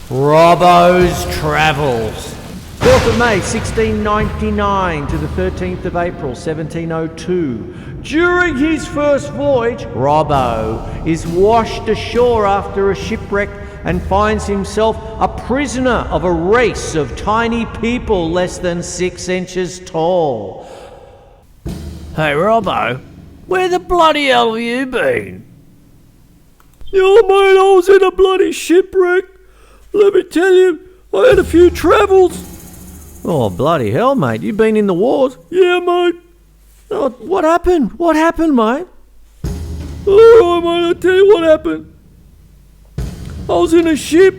Robbo's Travels. 4th of May 1699 to the 13th of April 1702. During his first voyage, Robbo is washed ashore after a shipwreck and finds himself a prisoner of a race of tiny people less than 6 inches tall. Hey Robbo, where the bloody hell have you been? Yeah, mate, I was in a bloody shipwreck. Let me tell you, I had a few travels. Oh, bloody hell, mate. You've been in the wars? Yeah, mate. Oh, what happened? What happened, mate? Alright, mate, I'll tell you what happened. I was in a ship,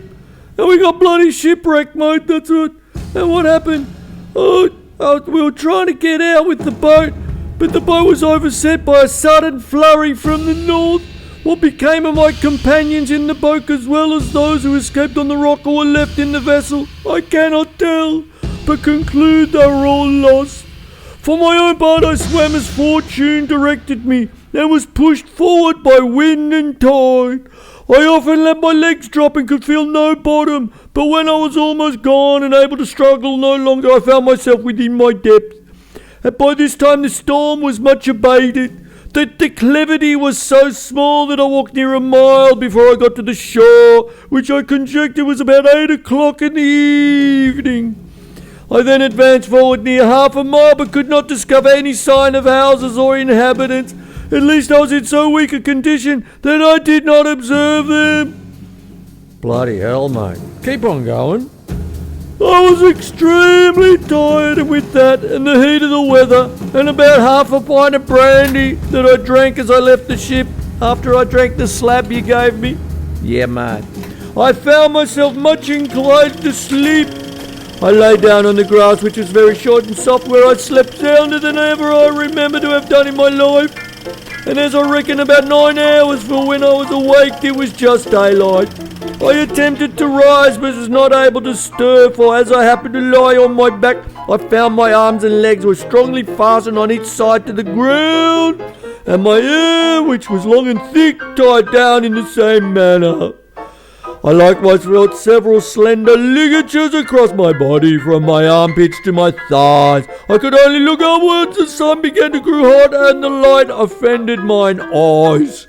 and we got bloody shipwrecked, mate, that's it. And what happened? We were trying to get out with the boat, but the boat was overset by a sudden flurry from the north. What became of my companions in the boat, as well as those who escaped on the rock or were left in the vessel, I cannot tell, but conclude they were all lost. For my own part, I swam as fortune directed me, and was pushed forward by wind and tide. I often let my legs drop and could feel no bottom, but when I was almost gone and able to struggle no longer, I found myself within my depth. And by this time the storm was much abated. The declivity was so small that I walked near a mile before I got to the shore, which I conjectured was about 8 o'clock in the evening. I then advanced forward near half a mile, but could not discover any sign of houses or inhabitants. At least I was in so weak a condition that I did not observe them. Bloody hell, mate. Keep on going. I was extremely tired, and with that and the heat of the weather and about half a pint of brandy that I drank as I left the ship after I drank the slab you gave me, Yeah, mate. I found myself much inclined to sleep. I lay down on the grass, which was very short and soft, where I slept sounder than ever I remember to have done in my life. And as I reckon about 9 hours, for when I was awaked it was just daylight. I attempted to rise, but was not able to stir, for as I happened to lie on my back, I found my arms and legs were strongly fastened on each side to the ground, and my hair, which was long and thick, tied down in the same manner. I likewise felt several slender ligatures across my body, from my armpits to my thighs. I could only look upwards. The sun began to grow hot, and the light offended mine eyes.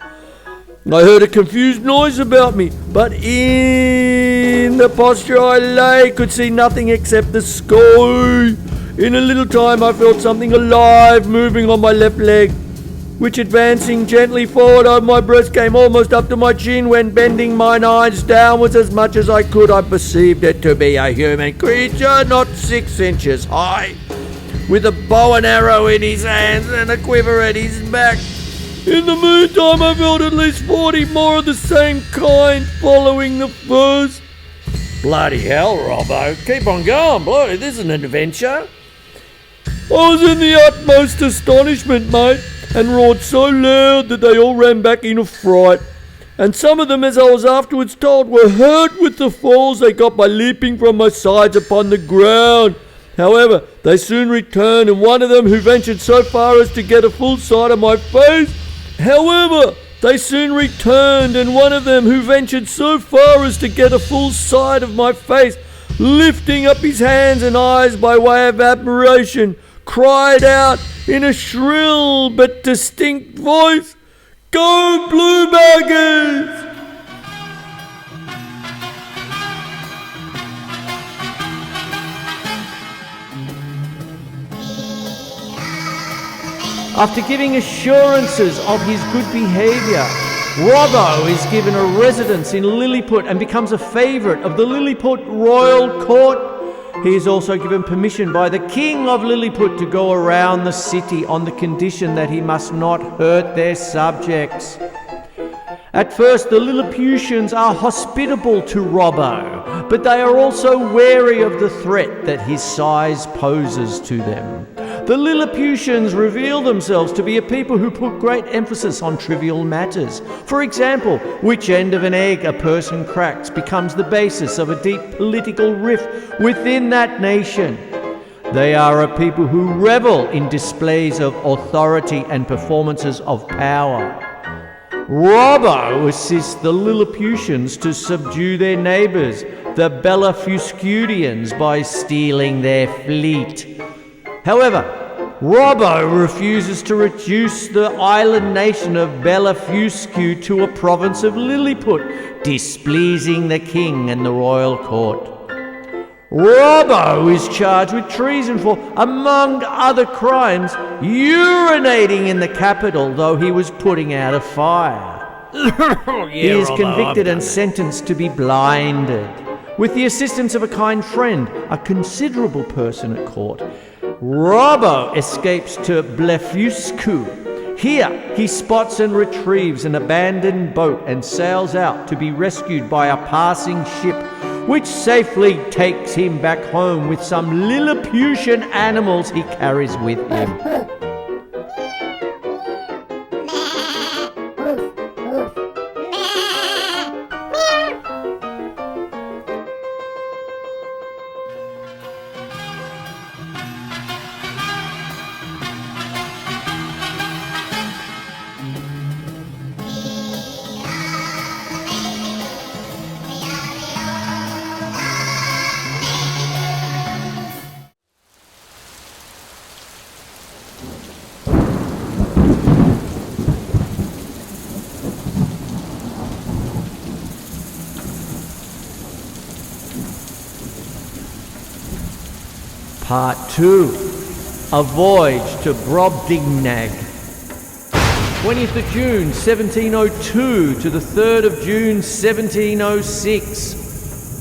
I heard a confused noise about me, but in the posture I lay, could see nothing except the sky. In a little time I felt something alive moving on my left leg, which advancing gently forward over my breast came almost up to my chin, when bending mine eyes downwards as much as I could, I perceived it to be a human creature not 6 inches high, with a bow and arrow in his hands and a quiver at his back. In the meantime I felt at least 40 more of the same kind following the first. Bloody hell, Robbo. Keep on going, bloody. This is an adventure. I was in the utmost astonishment, mate, and roared so loud that they all ran back in a fright. And some of them, as I was afterwards told, were hurt with the falls they got by leaping from my sides upon the ground. However, they soon returned, and one of them who ventured so far as to get a full sight of my face, lifting up his hands and eyes by way of admiration, cried out in a shrill but distinct voice, "Go Bluebaggers!" After giving assurances of his good behaviour, Robbo is given a residence in Lilliput and becomes a favourite of the Lilliput royal court. He is also given permission by the king of Lilliput to go around the city on the condition that he must not hurt their subjects. At first, the Lilliputians are hospitable to Robbo, but they are also wary of the threat that his size poses to them. The Lilliputians reveal themselves to be a people who put great emphasis on trivial matters. For example, which end of an egg a person cracks becomes the basis of a deep political rift within that nation. They are a people who revel in displays of authority and performances of power. Robbo assists the Lilliputians to subdue their neighbours, the Belafuscudians, by stealing their fleet. However, Robbo refuses to reduce the island nation of Belafuscu to a province of Lilliput, displeasing the king and the royal court. Robbo is charged with treason for, among other crimes, urinating in the capital, though he was putting out a fire. He is convicted and sentenced to be blinded. With the assistance of a kind friend, a considerable person at court, Robbo escapes to Blefuscu. Here, he spots and retrieves an abandoned boat and sails out to be rescued by a passing ship, which safely takes him back home with some Lilliputian animals he carries with him. Part 2. A Voyage to Brobdingnag. 20th of June 1702 to the 3rd of June 1706.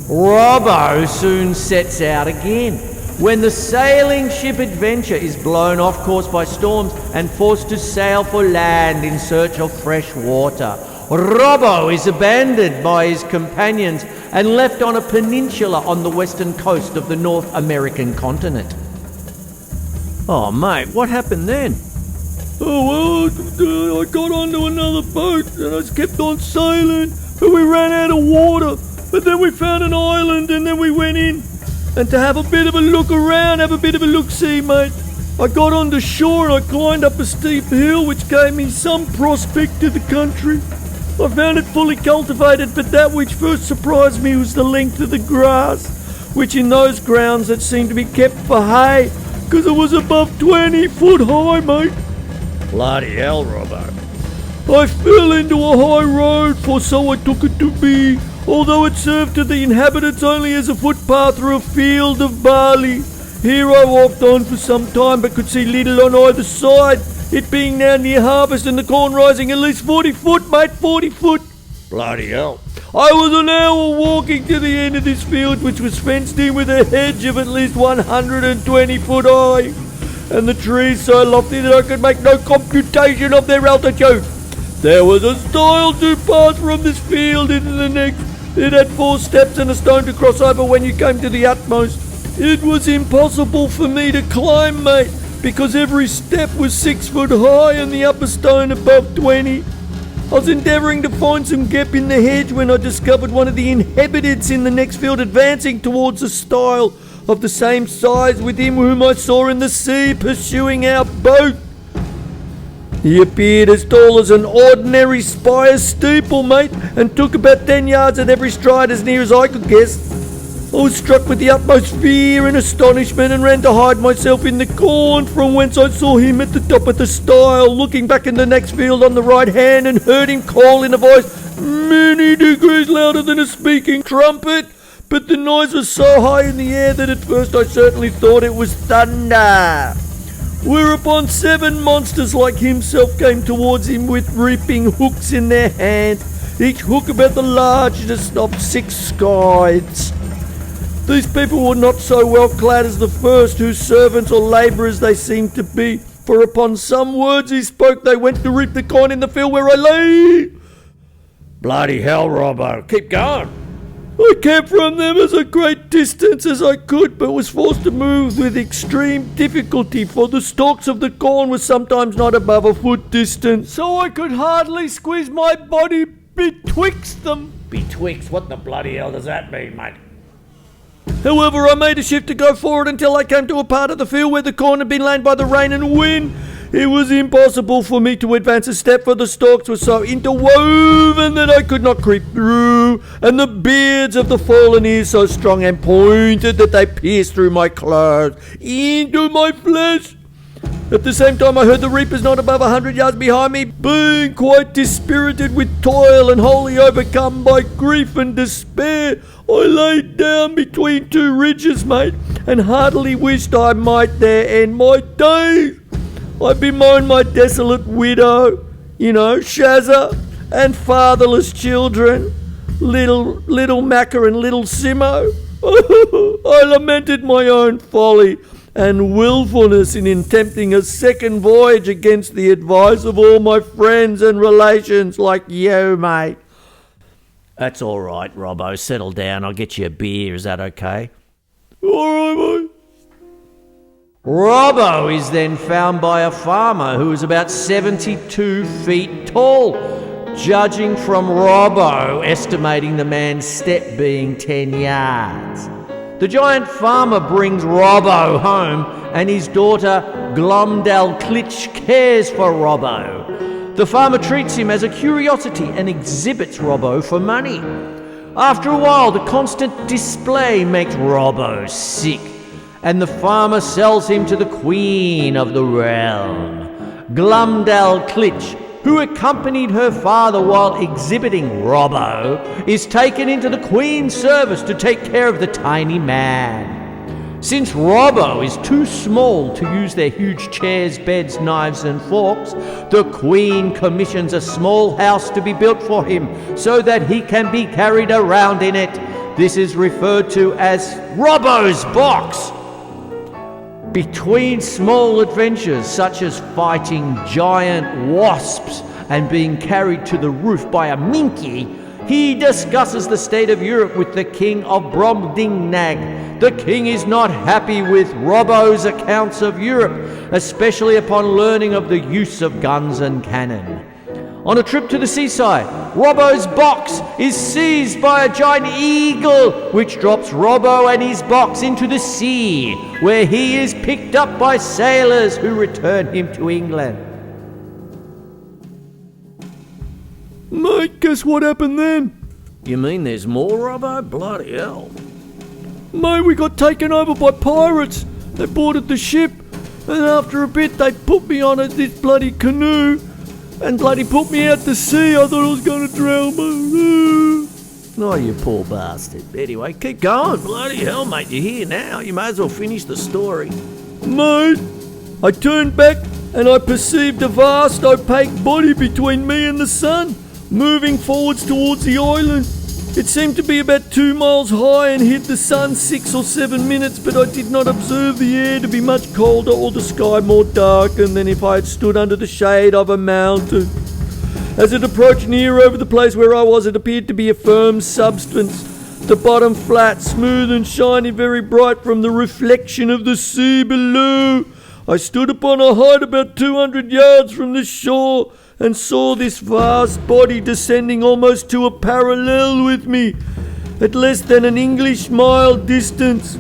Robbo soon sets out again, when the sailing ship Adventure is blown off course by storms and forced to sail for land in search of fresh water. Robbo is abandoned by his companions and left on a peninsula on the western coast of the North American continent. Oh, mate, what happened then? Oh, well, I got onto another boat and I kept on sailing, but we ran out of water. But then we found an island and then we went in. And to have a bit of a look around, have a bit of a look-see, mate, I got on the shore and I climbed up a steep hill which gave me some prospect of the country. I found it fully cultivated, but that which first surprised me was the length of the grass, which in those grounds that seemed to be kept for hay, because it was above 20 foot high, mate. Bloody hell, Robbo. I fell into a high road, for so I took it to be, although it served to the inhabitants only as a footpath through a field of barley. Here I walked on for some time, but could see little on either side, it being now near harvest and the corn rising at least 40 foot, mate, 40 foot. Bloody hell. I was an hour walking to the end of this field, which was fenced in with a hedge of at least 120 foot high, and the trees so lofty that I could make no computation of their altitude. There was a stile to pass from this field into the next. It had 4 steps and a stone to cross over when you came to the utmost. It was impossible for me to climb, mate, because every step was 6 foot high and the upper stone above 20. I was endeavouring to find some gap in the hedge when I discovered one of the inhabitants in the next field advancing towards a stile of the same size with him whom I saw in the sea pursuing our boat. He appeared as tall as an ordinary spire steeple, mate, and took about 10 yards at every stride as near as I could guess. I was struck with the utmost fear and astonishment and ran to hide myself in the corn, from whence I saw him at the top of the stile, looking back in the next field on the right hand, and heard him call in a voice many degrees louder than a speaking trumpet. But the noise was so high in the air that at first I certainly thought it was thunder. Whereupon 7 monsters like himself came towards him with reaping hooks in their hands, each hook about the largest of 6 scythes. These people were not so well clad as the first, whose servants or labourers they seemed to be, for upon some words he spoke they went to reap the corn in the field where I lay. Bloody hell, Robbo. Keep going. I kept from them as a great distance as I could, but was forced to move with extreme difficulty, for the stalks of the corn were sometimes not above a foot distant, so I could hardly squeeze my body betwixt them. Betwixt? What the bloody hell does that mean, mate? However, I made a shift to go forward until I came to a part of the field where the corn had been lain by the rain and wind. It was impossible for me to advance a step, for the stalks were so interwoven that I could not creep through, and the beards of the fallen ears so strong and pointed that they pierced through my clothes into my flesh. At the same time I heard the reapers not above 100 yards behind me. Being quite dispirited with toil and wholly overcome by grief and despair, I laid down between two ridges, mate, and heartily wished I might there end my days. I bemoaned my desolate widow, Shazza, and fatherless children, little Macca and little Simo. I lamented my own folly and willfulness in attempting a second voyage against the advice of all my friends and relations like you, mate. That's all right, Robbo. Settle down. I'll get you a beer. Is that okay? All right, mate. Robbo is then found by a farmer who is about 72 feet tall, judging from Robbo estimating the man's step being 10 yards. The giant farmer brings Robbo home, and his daughter Glumdale Klitsch cares for Robbo. The farmer treats him as a curiosity and exhibits Robbo for money. After a while, the constant display makes Robbo sick, and the farmer sells him to the queen of the realm. Glumdale Klitsch, who accompanied her father while exhibiting Robbo, is taken into the queen's service to take care of the tiny man. Since Robbo is too small to use their huge chairs, beds, knives and forks, the queen commissions a small house to be built for him so that he can be carried around in it. This is referred to as Robbo's box. Between small adventures such as fighting giant wasps and being carried to the roof by a minkie, he discusses the state of Europe with the king of Brobdingnag. The king is not happy with Robbo's accounts of Europe, especially upon learning of the use of guns and cannon. On a trip to the seaside, Robbo's box is seized by a giant eagle, which drops Robbo and his box into the sea, where he is picked up by sailors who return him to England. Mate, guess what happened then? You mean there's more, Robbo? Bloody hell. Mate, we got taken over by pirates. They boarded the ship, and after a bit they put me on this bloody canoe and bloody put me out to sea. I thought I was going to drown. Oh, you poor bastard. Anyway, keep going. Bloody hell, mate. You're here now. You may as well finish the story. Mate, I turned back and I perceived a vast opaque body between me and the sun, moving forwards towards the island. It seemed to be about 2 miles high and hid the sun 6 or 7 minutes, but I did not observe the air to be much colder or the sky more darkened than if I had stood under the shade of a mountain. As it approached near over the place where I was, it appeared to be a firm substance, the bottom flat, smooth and shiny, very bright from the reflection of the sea below. I stood upon a height about 200 yards from the shore, and saw this vast body descending almost to a parallel with me, at less than an English mile distance.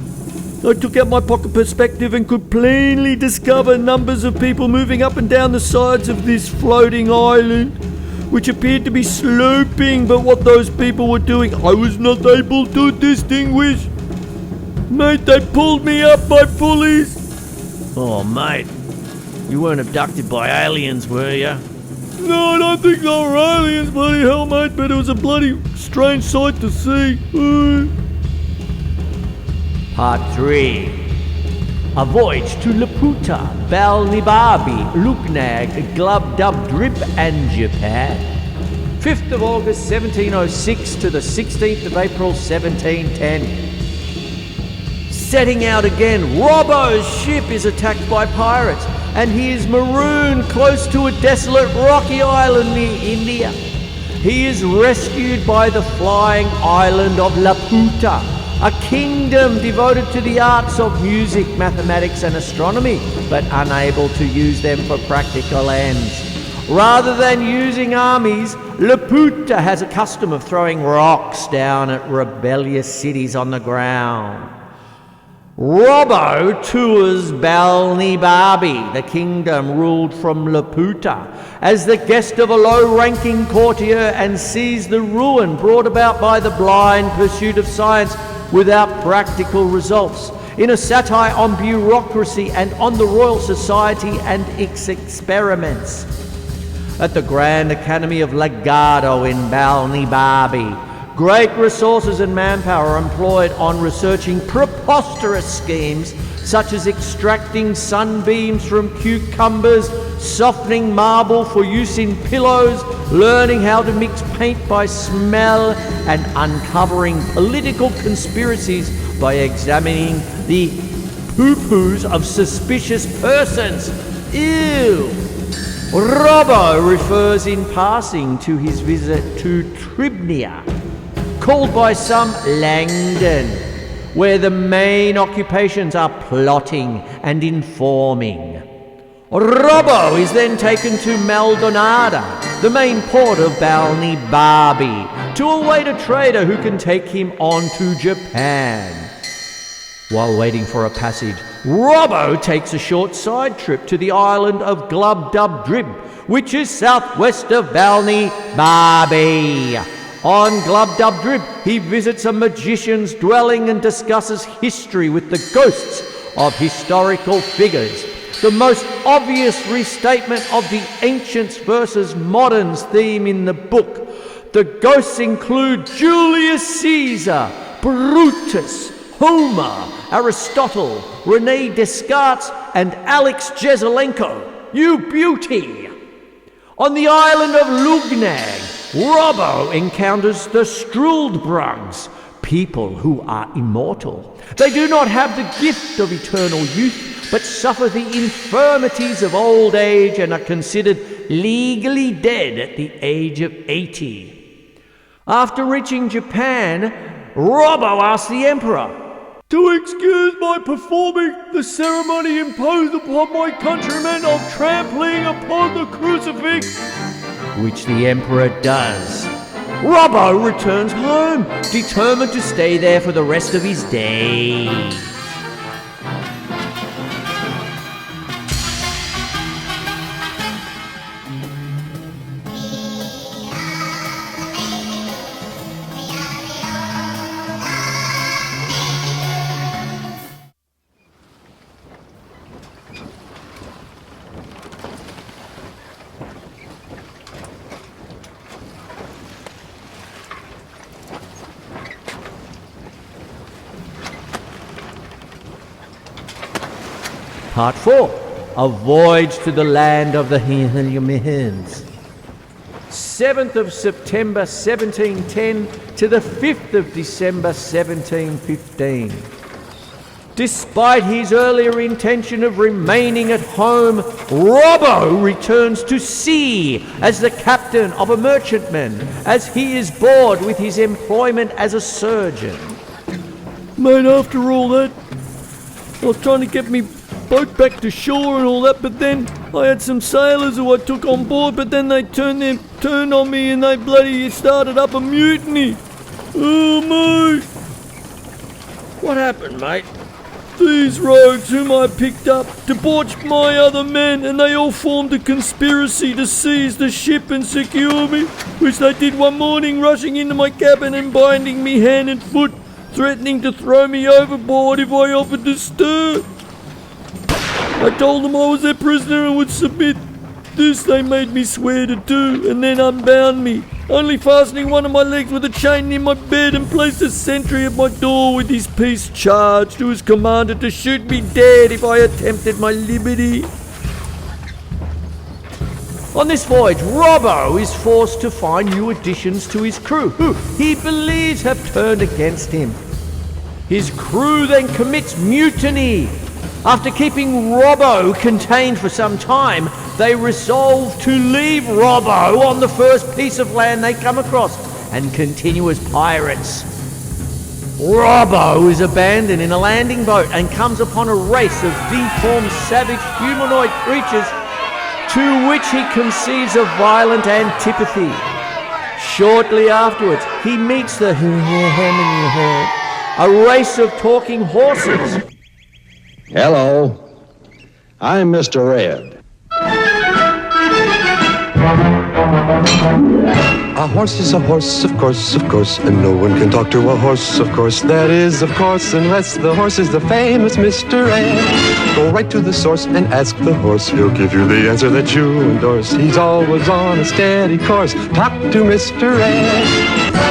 I took out my pocket perspective and could plainly discover numbers of people moving up and down the sides of this floating island, which appeared to be sloping, but what those people were doing I was not able to distinguish. Mate, they pulled me up by pulleys. Oh, mate, you weren't abducted by aliens, were you? No, I don't think they were aliens, bloody hell, mate, but it was a bloody strange sight to see. Part 3. A voyage to Laputa, Balnibarbi, Luknag, Glubdubdrib and Japan. 5th of August 1706 to the 16th of April 1710. Setting out again, Robbo's ship is attacked by pirates, and he is marooned close to a desolate rocky island near India. He is rescued by the flying island of Laputa, a kingdom devoted to the arts of music, mathematics and astronomy, but unable to use them for practical ends. Rather than using armies, Laputa has a custom of throwing rocks down at rebellious cities on the ground. Robbo tours Balnibarbi, the kingdom ruled from Laputa, as the guest of a low-ranking courtier and sees the ruin brought about by the blind pursuit of science without practical results, in a satire on bureaucracy and on the Royal Society and its experiments. At the Grand Academy of Legado in Balnibarbi, great resources and manpower are employed on researching preposterous schemes such as extracting sunbeams from cucumbers, softening marble for use in pillows, learning how to mix paint by smell, and uncovering political conspiracies by examining the poo-poos of suspicious persons. Ew! Robbo refers in passing to his visit to Tribnia, called by some Langdon, where the main occupations are plotting and informing. Robbo is then taken to Maldonada, the main port of Balnibarbi, to await a trader who can take him on to Japan. While waiting for a passage, Robbo takes a short side trip to the island of Glubbdubdrib, which is southwest of Balnibarbi. On Glubbdubdrib, he visits a magician's dwelling and discusses history with the ghosts of historical figures. The most obvious restatement of the ancients versus moderns theme in the book. The ghosts include Julius Caesar, Brutus, Homer, Aristotle, René Descartes, and Alex Jezelenko. You beauty! On the island of Lugnag, Robbo encounters the Struldbrugs, people who are immortal. They do not have the gift of eternal youth, but suffer the infirmities of old age and are considered legally dead at the age of 80. After reaching Japan, Robbo asks the emperor to excuse my performing the ceremony imposed upon my countrymen of trampling upon the crucifix, which the emperor does. Robbo returns home, determined to stay there for the rest of his days. Part 4. A Voyage to the Land of the Himans. 7th of September 1710 to the 5th of December 1715. Despite his earlier intention of remaining at home, Robbo returns to sea as the captain of a merchantman, as he is bored with his employment as a surgeon. Mate, after all that, I was trying to get me boat back to shore and all that, but then I had some sailors who I took on board, but then they turned on me and they bloody started up a mutiny. Oh, mate. What happened, mate? These rogues whom I picked up debauched my other men, and they all formed a conspiracy to seize the ship and secure me, which they did one morning, rushing into my cabin and binding me hand and foot, threatening to throw me overboard if I offered to stir. I told them I was their prisoner and would submit. This they made me swear to do, and then unbound me, only fastening one of my legs with a chain near my bed, and placed a sentry at my door with his piece charged, who was commanded to shoot me dead if I attempted my liberty. On this voyage, Robbo is forced to find new additions to his crew, who he believes have turned against him. His crew then commits mutiny. After keeping Robbo contained for some time, they resolve to leave Robbo on the first piece of land they come across and continue as pirates. Robbo is abandoned in a landing boat and comes upon a race of deformed, savage humanoid creatures to which he conceives a violent antipathy. Shortly afterwards, he meets the a race of talking horses Hello, I'm Mr. Red. A horse is a horse, of course, and no one can talk to a horse, of course. That is, of course, unless the horse is the famous Mr. Ed. Go right to the source and ask the horse. He'll give you the answer that you endorse. He's always on a steady course. Talk to Mr. Ed.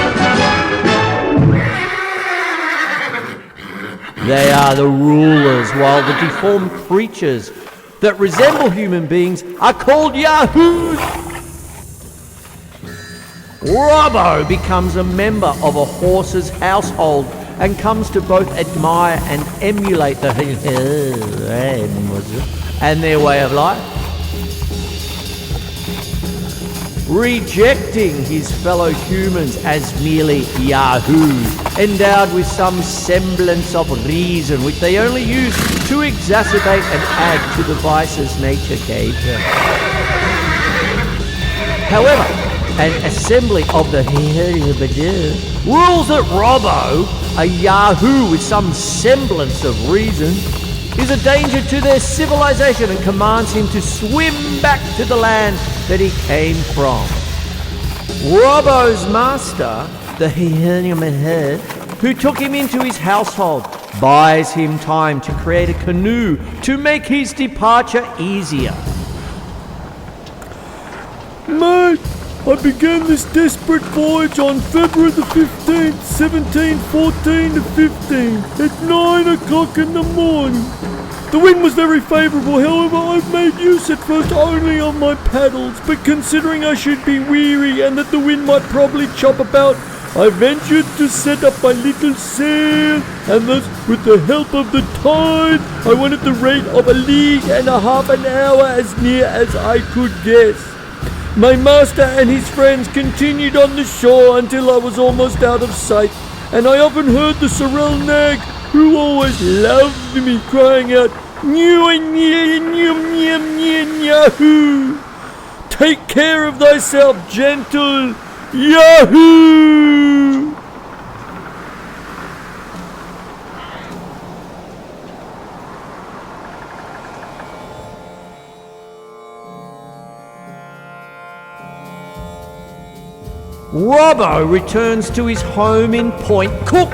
They are the rulers, while the deformed creatures that resemble human beings are called yahoos. Robbo becomes a member of a horse's household and comes to both admire and emulate the and their way of life, rejecting his fellow humans as merely yahoos, endowed with some semblance of reason, which they only use to exacerbate and add to the vices nature gave them. However, an assembly of the rules that Robbo, a yahoo with some semblance of reason, is a danger to their civilization and commands him to swim back to the land that he came from. Robbo's master, the who took him into his household, buys him time to create a canoe to make his departure easier. Mate, I began this desperate voyage on February the 15th, 1714 to 15, at 9 o'clock in the morning. The wind was very favourable, however I made use at first only of my paddles, but considering I should be weary and that the wind might probably chop about, I ventured to set up my little sail, and thus, with the help of the tide, I went at the rate of 1.5 leagues an hour, as near as I could guess. My master and his friends continued on the shore until I was almost out of sight, and I often heard the sorrel nag, who always loved me, crying out, Yahoo! Take care of thyself, gentle Yahoo! Robbo returns to his home in Point Cook,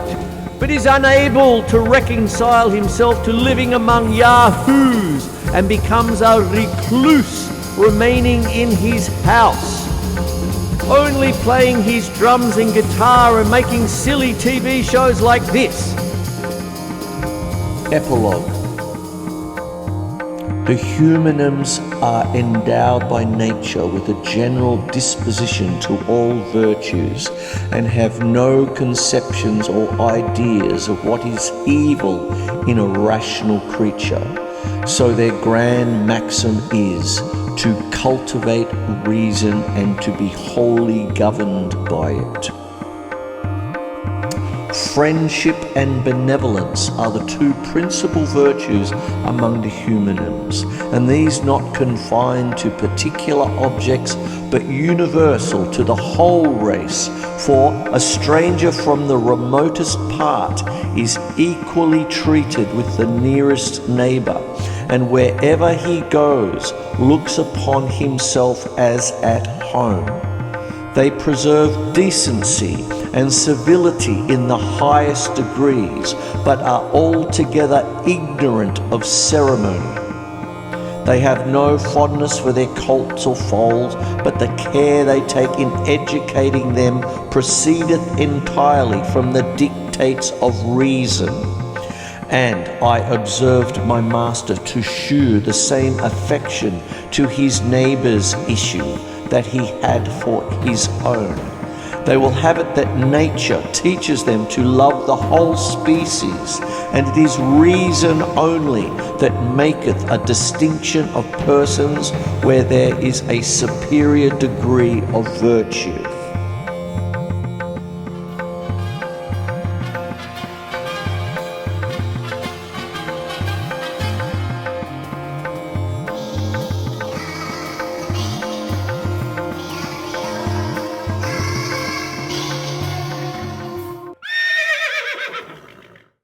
but is unable to reconcile himself to living among yahoos and becomes a recluse, remaining in his house, only playing his drums and guitar and making silly TV shows like this. Epilogue. The humanums are endowed by nature with a general disposition to all virtues, and have no conceptions or ideas of what is evil in a rational creature. So their grand maxim is to cultivate reason and to be wholly governed by it. Friendship and benevolence are the two principal virtues among the humanums, and these not confined to particular objects, but universal to the whole race, for a stranger from the remotest part is equally treated with the nearest neighbour, and wherever he goes looks upon himself as at home. They preserve decency and civility in the highest degrees, but are altogether ignorant of ceremony. They have no fondness for their colts or foals, but the care they take in educating them proceedeth entirely from the dictates of reason. And I observed my master to shew the same affection to his neighbour's issue that he had for his own. They will have it that nature teaches them to love the whole species, and it is reason only that maketh a distinction of persons where there is a superior degree of virtue.